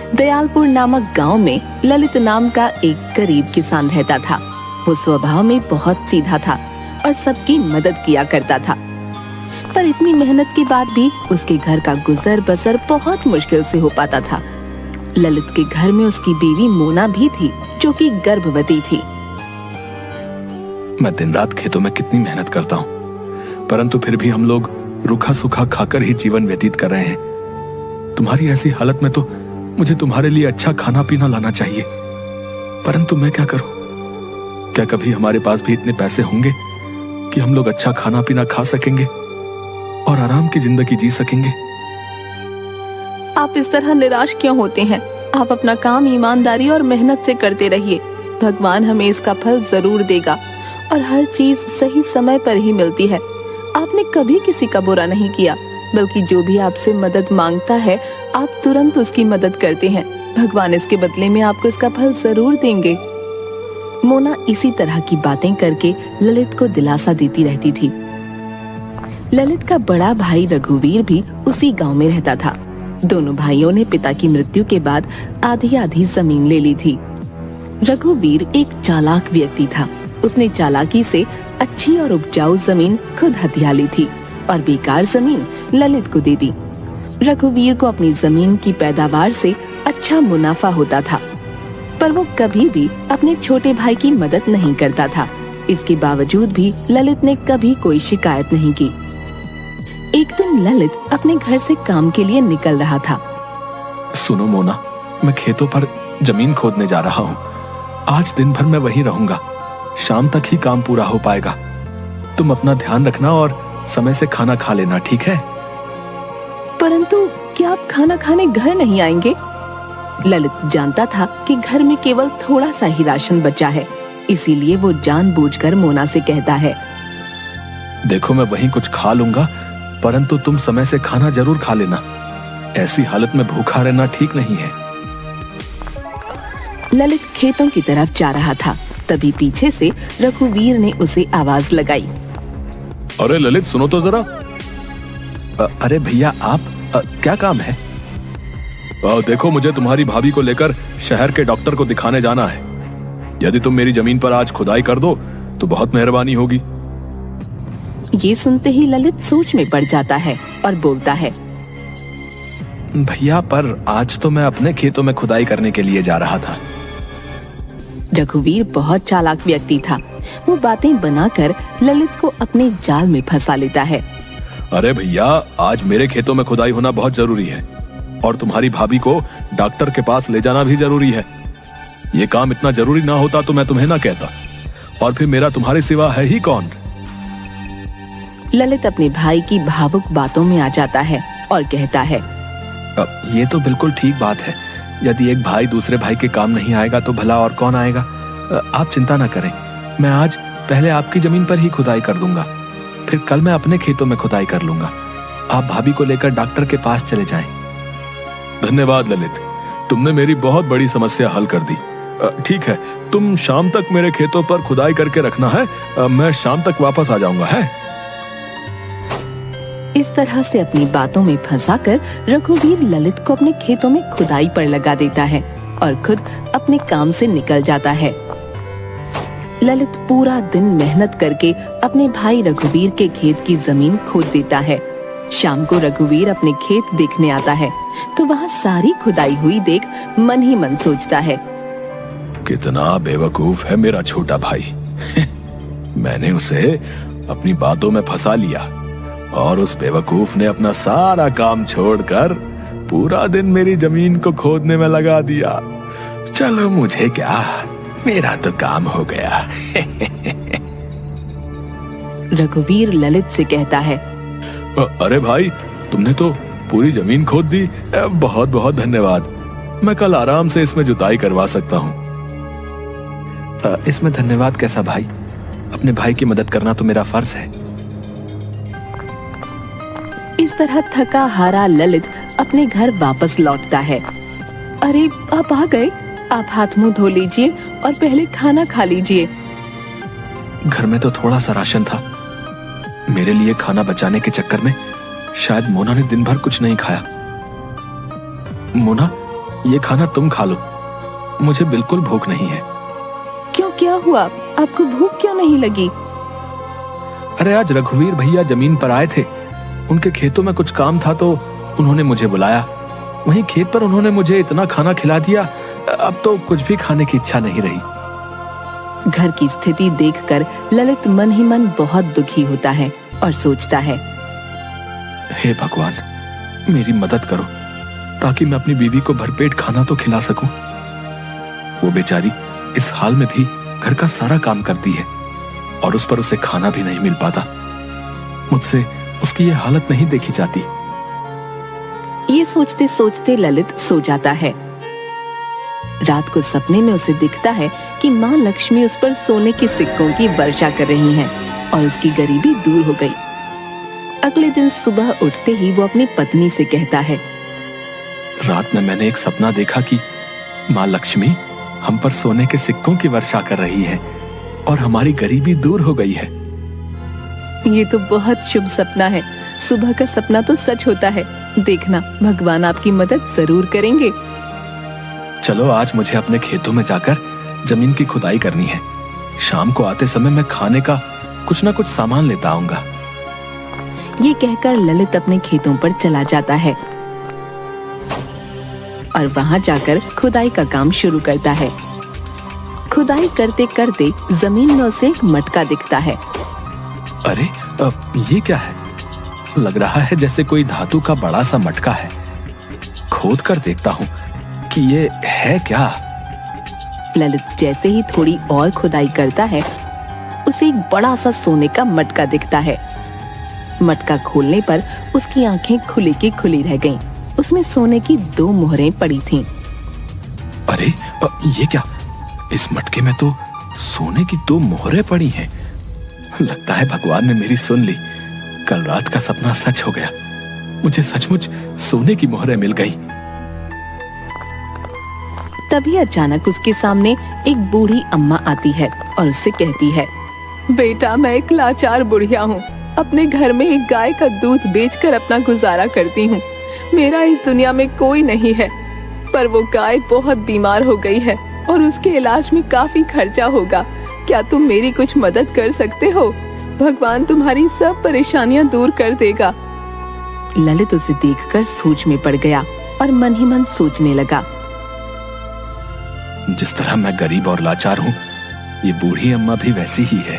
दयालपुर नामक गांव में ललित नाम का एक गरीब किसान रहता था। वो स्वभाव में बहुत सीधा था और सबकी मदद किया करता था, पर इतनी मेहनत के बाद भी उसके घर का गुजर बसर बहुत मुश्किल से हो पाता था। ललित के घर में उसकी बीवी मोना भी थी, जो कि गर्भवती थी। मैं दिन रात खेतों में कितनी मेहनत करता हूँ, परंतु फिर भी हम लोग रूखा सूखा खाकर ही जीवन व्यतीत कर रहे हैं। तुम्हारी ऐसी हालत में तो मुझे तुम्हारे लिए अच्छा खाना पीना लाना चाहिए, परंतु मैं क्या करूं? क्या कभी हमारे पास भी इतने पैसे होंगे कि हम लोग अच्छा खाना पीना खा सकेंगे और आराम की जिंदगी जी सकेंगे? आप इस तरह निराश क्यों होते हैं? आप अपना काम ईमानदारी और मेहनत से करते रहिए। भगवान हमें इसका फल जरूर देगा और हर चीज सही समय पर ही मिलती है। आपने कभी किसी का बुरा नहीं किया, बल्कि जो भी आपसे मदद मांगता है आप तुरंत उसकी मदद करते हैं। भगवान इसके बदले में आपको इसका फल जरूर देंगे। मोना इसी तरह की बातें करके ललित को दिलासा देती रहती थी। ललित का बड़ा भाई रघुवीर भी उसी गांव में रहता था। दोनों भाइयों ने पिता की मृत्यु के बाद आधी आधी जमीन ले ली थी। रघुवीर एक चालाक व्यक्ति था। उसने चालाकी से अच्छी और उपजाऊ जमीन खुद हथिया ली थी और बेकार जमीन ललित को दे दी। रघुवीर को अपनी जमीन की पैदावार से अच्छा मुनाफा होता था, पर वो कभी भी अपने छोटे भाई की मदद नहीं करता था। इसके बावजूद भी ललित ने कभी कोई शिकायत नहीं की। एक दिन ललित अपने घर से काम के लिए निकल रहा था। सुनो मोना, मैं खेतों पर जमीन खोदने जा रहा हूँ। आज दिन भर मैं वहीं रहूंगा। शाम तक ही काम पूरा हो पाएगा। तुम अपना ध्यान रखना और समय से खाना खा लेना, ठीक है? परंतु क्या आप खाना खाने घर नहीं आएंगे? ललित जानता था कि घर में केवल थोड़ा सा ही राशन बचा है, इसीलिए वो जानबूझकर मोना से कहता है, देखो मैं वहीं कुछ खा लूंगा, परंतु तुम समय से खाना जरूर खा लेना। ऐसी हालत में भूखा रहना ठीक नहीं है। ललित खेतों की तरफ जा रहा था, तभी पीछे से रघुवीर ने उसे आवाज लगाई। अरे ललित, सुनो तो जरा। अरे भैया आप, क्या काम है? देखो, मुझे तुम्हारी भाभी को लेकर शहर के डॉक्टर को दिखाने जाना है। यदि तुम मेरी जमीन पर आज खुदाई कर दो तो बहुत मेहरबानी होगी। ये सुनते ही ललित सोच में पड़ जाता है और बोलता है, भैया पर आज तो मैं अपने खेतों में खुदाई करने के लिए जा रहा था। रघुवीर बहुत चालाक व्यक्ति था। वो बातें बनाकर ललित को अपने जाल में फंसा लेता है। अरे भैया, आज मेरे खेतों में खुदाई होना बहुत जरूरी है और तुम्हारी भाभी को डॉक्टर के पास ले जाना भी जरूरी है। ये काम इतना जरूरी ना होता तो मैं तुम्हें ना कहता, और फिर मेरा तुम्हारे सिवा है ही कौन? ललित अपने भाई की भावुक बातों में आ जाता है और कहता है, ये तो बिल्कुल ठीक बात है। यदि एक भाई दूसरे भाई के काम नहीं आएगा तो भला और कौन आएगा? आप चिंता ना करें, मैं आज पहले आपकी जमीन पर ही खुदाई कर दूंगा, फिर कल मैं अपने खेतों में खुदाई कर लूंगा। आप भाभी को लेकर डॉक्टर के पास चले जाएं। धन्यवाद ललित, तुमने मेरी बहुत बड़ी समस्या हल कर दी। ठीक है, तुम शाम तक मेरे खेतों पर खुदाई करके रखना है। मैं शाम तक वापस आ जाऊंगा। है इस तरह से अपनी बातों में फंसाकर रघुवीर ललित को अपने खेतों में खुदाई पर लगा देता है और खुद अपने काम से निकल जाता है। ललित पूरा दिन मेहनत करके अपने भाई रघुवीर के खेत की जमीन खोद देता है। शाम को रघुवीर अपने खेत देखने आता है तो वहाँ सारी खुदाई हुई देख मन ही मन सोचता है, कितना बेवकूफ है मेरा छोटा भाई। मैंने उसे अपनी बातों में फंसा लिया और उस बेवकूफ ने अपना सारा काम छोड़कर पूरा दिन मेरी जमीन को खोदने में लगा दिया। चलो मुझे क्या, मेरा तो काम हो गया। रघुवीर ललित से कहता है, अरे भाई, तुमने तो पूरी जमीन खोद दी। बहुत बहुत धन्यवाद। मैं कल आराम से इसमें जुताई करवा सकता हूँ। इसमें धन्यवाद कैसा भाई? अपने भाई की मदद करना तो मेरा फर्ज है। इस तरह थका हारा ललित अपने घर वापस लौटता है। अरे आप आ गए, आप हाथ मुंह धो लीजिए और पहले खाना खा लीजिए। घर में तो थोड़ा सा राशन था। मेरे लिए खाना बचाने के चक्कर में शायद मोना ने दिन भर कुछ नहीं खाया। मोना, ये खाना तुम खा लो, मुझे बिल्कुल भूख नहीं है। क्यों, क्या हुआ? आपको भूख क्यों नहीं लगी? अरे आज रघुवीर भैया जमीन पर आए थे, उनके खेतों में कुछ काम था तो उन्होंने मुझे बुलाया। वहीं खेत पर उन्होंने मुझे इतना खाना खिला दिया, अब तो कुछ भी खाने की इच्छा नहीं रही। घर की स्थिति देखकर ललित मन ही मन बहुत दुखी होता है और सोचता है, हे भगवान, मेरी मदद करो ताकि मैं अपनी बीवी को भरपेट खाना तो खिला सकूं। वो बेचारी इस हाल में भी घर का सारा काम करती है और उस पर उसे खाना भी नहीं मिल पाता। मुझसे उसकी ये हालत नहीं देखी जाती। ये सोचते सोचते ललित सो जाता है। रात को सपने में उसे दिखता है कि माँ लक्ष्मी उस पर सोने के सिक्कों की वर्षा कर रही हैं और उसकी गरीबी दूर हो गई। अगले दिन सुबह उठते ही वो अपनी पत्नी से कहता है, रात में मैंने एक सपना देखा कि माँ लक्ष्मी हम पर सोने के सिक्कों की वर्षा कर रही है और हमारी गरीबी दूर हो गई है। ये तो बहुत शुभ सपना है। सुबह का सपना तो सच होता है। देखना, भगवान आपकी मदद जरूर करेंगे। चलो आज मुझे अपने खेतों में जाकर जमीन की खुदाई करनी है। शाम को आते समय मैं खाने का कुछ ना कुछ सामान लेता आऊंगा। ये कहकर ललित अपने खेतों पर चला जाता है और वहां जाकर खुदाई का काम शुरू करता है। खुदाई करते करते जमीन में उसे एक मटका दिखता है। अरे ये क्या है? लग रहा है जैसे कोई धातु का बड़ा सा मटका है। खोद कर देखता हूँ कि ये है क्या। ललित जैसे ही थोड़ी और खुदाई करता है, उसे एक बड़ा सा सोने का मटका दिखता है। मटका खोलने पर उसकी आंखें खुली की खुली रह गईं। उसमें सोने की 2 मोहरें पड़ी थीं। अरे ये क्या? इस मटके में तो सोने की 2 मोहरें पड़ी हैं। लगता है भगवान ने मेरी सुन ली। कल रात का सपना सच हो गया। मुझे सचमुच सोने की मोहरें मिल गई। तभी अचानक उसके सामने एक बूढ़ी अम्मा आती है और उससे कहती है, बेटा, मैं एक लाचार बुढ़िया हूँ। अपने घर में एक गाय का दूध बेचकर अपना गुजारा करती हूँ। मेरा इस दुनिया में कोई नहीं है, पर वो गाय बहुत बीमार हो गई है और उसके इलाज में काफी खर्चा होगा। क्या तुम मेरी कुछ मदद कर सकते हो? भगवान तुम्हारी सब परेशानियां दूर कर देगा। ललित उसे देखकर सोच में पड़ गया और मन ही मन सोचने लगा, जिस तरह मैं गरीब और लाचार हूँ, ये बूढ़ी अम्मा भी वैसी ही है।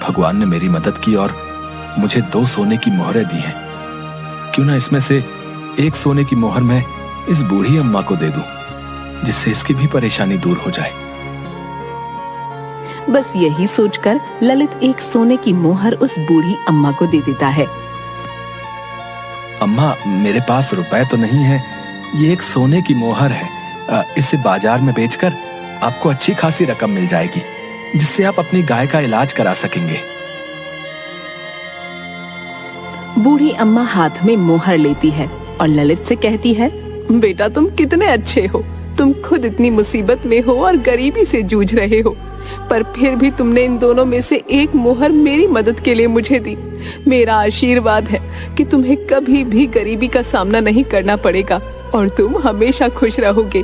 भगवान ने मेरी मदद की और मुझे 2 सोने की मोहरें दी हैं। क्यों ना इसमें से एक सोने की मोहर मैं इस बूढ़ी अम्मा को दे दूं, जिससे इसकी भी परेशानी दूर हो जाए। बस यही सोचकर ललित एक सोने की मोहर उस बूढ़ी अम्मा को दे देता है। अम्मा, मेरे पास रुपए तो नहीं है, ये एक सोने की मोहर है। इसे बाजार में बेचकर आपको अच्छी खासी रकम मिल जाएगी, जिससे आप अपनी गाय का इलाज करा सकेंगे। बूढ़ी अम्मा हाथ में मोहर लेती है और ललित से कहती है, बेटा, तुम कितने अच्छे हो। तुम खुद इतनी मुसीबत में हो और गरीबी से जूझ रहे हो, पर फिर भी तुमने इन दोनों में से एक मोहर मेरी मदद के लिए मुझे दी। मेरा आशीर्वाद है कि तुम्हें कभी भी गरीबी का सामना नहीं करना पड़ेगा और तुम हमेशा खुश रहोगे।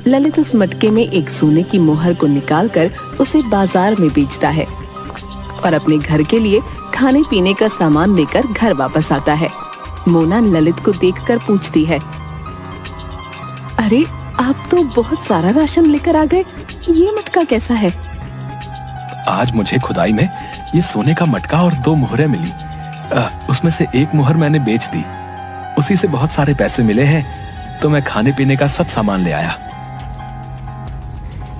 ललित उस मटके में एक सोने की मोहर को निकालकर उसे बाजार में बेचता है और अपने घर के लिए खाने पीने का सामान लेकर घर वापस आता है। मोना ललित को देखकर पूछती है, अरे, आप तो बहुत सारा राशन लेकर आ गए, ये मटका कैसा है? आज मुझे खुदाई में ये सोने का मटका और 2 मोहरें मिली। उसमें से एक मोहर मैंने बेच दी, उसी से बहुत सारे पैसे मिले हैं, तो मैं खाने पीने का सब सामान ले आया।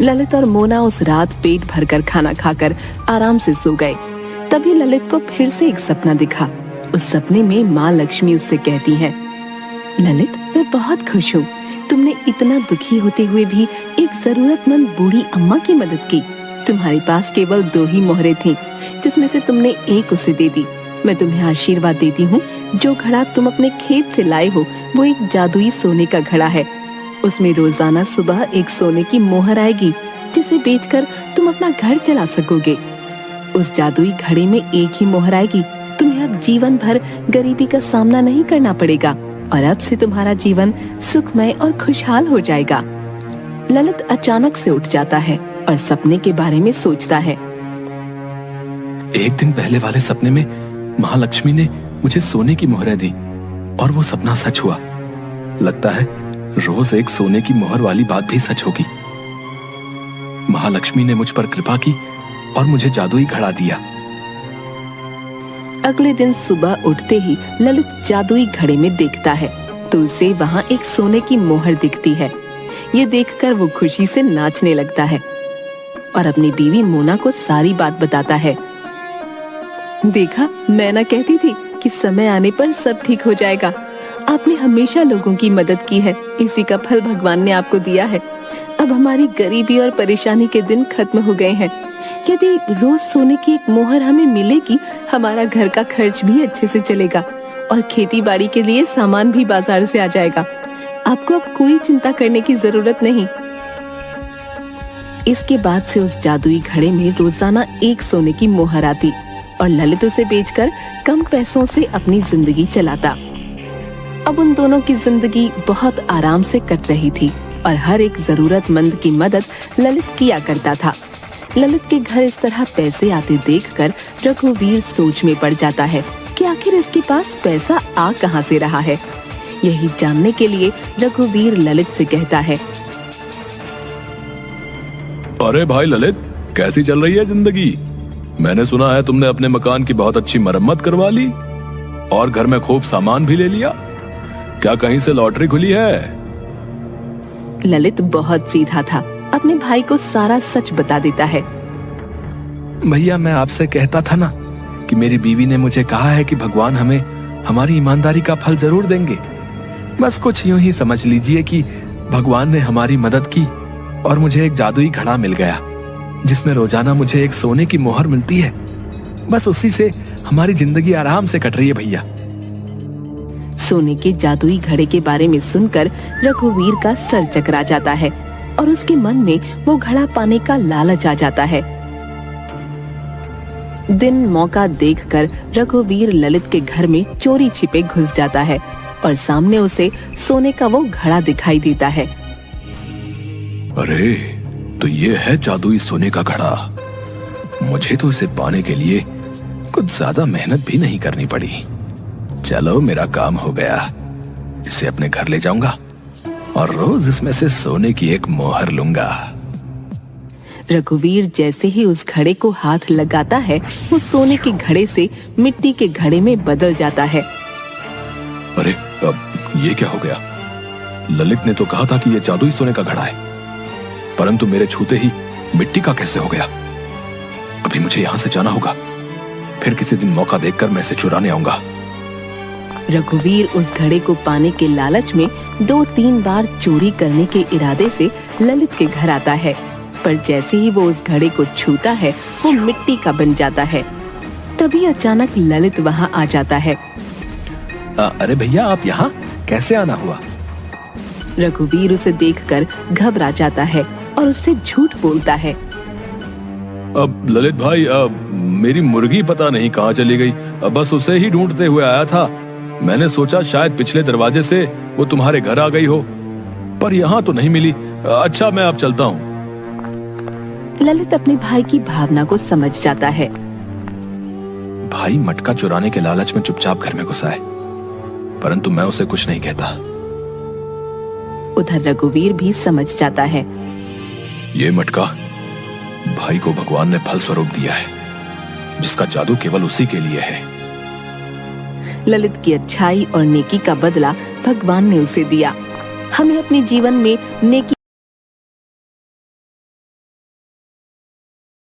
ललित और मोना उस रात पेट भरकर खाना खाकर आराम से सो गए। तभी ललित को फिर से एक सपना दिखा। उस सपने में माँ लक्ष्मी उससे कहती है, ललित, मैं बहुत खुश हूँ। तुमने इतना दुखी होते हुए भी एक जरूरतमंद बूढ़ी अम्मा की मदद की। तुम्हारे पास केवल 2 ही मोहरें थीं, जिसमें से तुमने एक उसे दे दी। मैं तुम्हें आशीर्वाद देती हूँ, जो घड़ा तुम अपने खेत से लाए हो वो एक जादुई सोने का घड़ा है। उसमें रोजाना सुबह एक सोने की मोहर आएगी, जिसे बेचकर तुम अपना घर चला सकोगे। उस जादुई घड़े में एक ही मोहर आएगी। तुम्हें अब जीवन भर गरीबी का सामना नहीं करना पड़ेगा और अब से तुम्हारा जीवन सुखमय और खुशहाल हो जाएगा। ललित अचानक से उठ जाता है और सपने के बारे में सोचता है। एक दिन पहले वाले सपने में महालक्ष्मी ने मुझे सोने की मोहरें दी और वो सपना सच हुआ। लगता है रोज एक सोने की मोहर वाली बात भी सच होगी। महालक्ष्मी ने मुझ पर कृपा की और मुझे जादुई घड़ा दिया। अगले दिन सुबह उठते ही ललित जादुई घड़े में देखता है तो उसे वहाँ एक सोने की मोहर दिखती है। ये देखकर वो खुशी से नाचने लगता है और अपनी बीवी मोना को सारी बात बताता है। देखा, मैं ना कहती थी कि समय आने पर सब ठीक हो जाएगा। आपने हमेशा लोगों की मदद की है, इसी का फल भगवान ने आपको दिया है। अब हमारी गरीबी और परेशानी के दिन खत्म हो गए हैं। यदि रोज सोने की एक मोहर हमें मिलेगी, हमारा घर का खर्च भी अच्छे से चलेगा और खेती बाड़ी के लिए सामान भी बाजार से आ जाएगा। आपको अब कोई चिंता करने की जरूरत नहीं। इसके बाद से उस जादुई घड़े में रोजाना एक सोने की मोहर आती और ललित उसे बेचकर कम पैसों से अपनी जिंदगी चलाता। अब उन दोनों की जिंदगी बहुत आराम से कट रही थी और हर एक जरूरतमंद की मदद ललित किया करता था। ललित के घर इस तरह पैसे आते देखकर रघुवीर सोच में पड़ जाता है कि आखिर इसके पास पैसा आ कहां से रहा है। यही जानने के लिए रघुवीर ललित से कहता है। अरे भाई ललित, कैसी चल रही है जिंदगी? मैंने सुना है तुमने अपने मकान की बहुत अच्छी मरम्मत करवा ली और घर में खूब सामान भी ले लिया। क्या कहीं से लॉटरी खुली है? ललित बहुत सीधा था, अपने भाई को सारा सच बता देता है। भैया, मैं आपसे कहता था ना कि मेरी बीवी ने मुझे कहा है कि भगवान हमें हमारी ईमानदारी का फल जरूर देंगे। बस कुछ यूं ही समझ लीजिए कि भगवान ने हमारी मदद की और मुझे एक जादुई घड़ा मिल गया जिसमें रोजाना मुझे एक सोने की मोहर मिलती है। बस उसी से हमारी जिंदगी आराम से कट रही है भैया। सोने के जादुई घड़े के बारे में सुनकर रघुवीर का सर चकरा जाता है और उसके मन में वो घड़ा पाने का लालच आ जाता है। दिन मौका देखकर रघुवीर ललित के घर में चोरी छिपे घुस जाता है और सामने उसे सोने का वो घड़ा दिखाई देता है। अरे, तो ये है जादुई सोने का घड़ा। मुझे तो इसे पाने के लिए कुछ ज्यादा मेहनत भी नहीं करनी पड़ी। चलो, मेरा काम हो गया। इसे अपने घर ले जाऊंगा और रोज इसमें से सोने की एक मोहर लूंगा। रघुवीर जैसे ही उस घड़े को हाथ लगाता है, वो सोने के घड़े से मिट्टी के घड़े में बदल जाता है। अरे, अब ये क्या हो गया? ललित ने तो कहा था कि ये जादुई सोने का घड़ा है, परंतु मेरे छूते ही मिट्टी का कैसे हो गया? अभी मुझे यहाँ से जाना होगा। फिर किसी दिन मौका देखकर मैं इसे चुराने आऊंगा। रघुवीर उस घड़े को पाने के लालच में 2-3 बार चोरी करने के इरादे से ललित के घर आता है, पर जैसे ही वो उस घड़े को छूता है, वो मिट्टी का बन जाता है। तभी अचानक ललित वहाँ आ जाता है। अरे भैया, आप यहाँ कैसे आना हुआ? रघुवीर उसे देखकर घबरा जाता है और उससे झूठ बोलता है। अब ललित भाई, मेरी मुर्गी पता नहीं कहाँ चली गई। बस उसे ही ढूंढते हुए आया था। मैंने सोचा शायद पिछले दरवाजे से वो तुम्हारे घर आ गई हो, पर यहाँ तो नहीं मिली। अच्छा, मैं अब चलता हूँ। ललित अपने भाई की भावना को समझ जाता है। भाई मटका चुराने के लालच में चुपचाप घर में घुसा है, परंतु मैं उसे कुछ नहीं कहता। उधर रघुवीर भी समझ जाता है। ये मटका भाई को भगवान ने फल स्वरूप दिया है, जिसका जादू केवल उसी के लिए है। ललित की अच्छाई और नेकी का बदला भगवान ने उसे दिया। हमें अपने जीवन में नेकी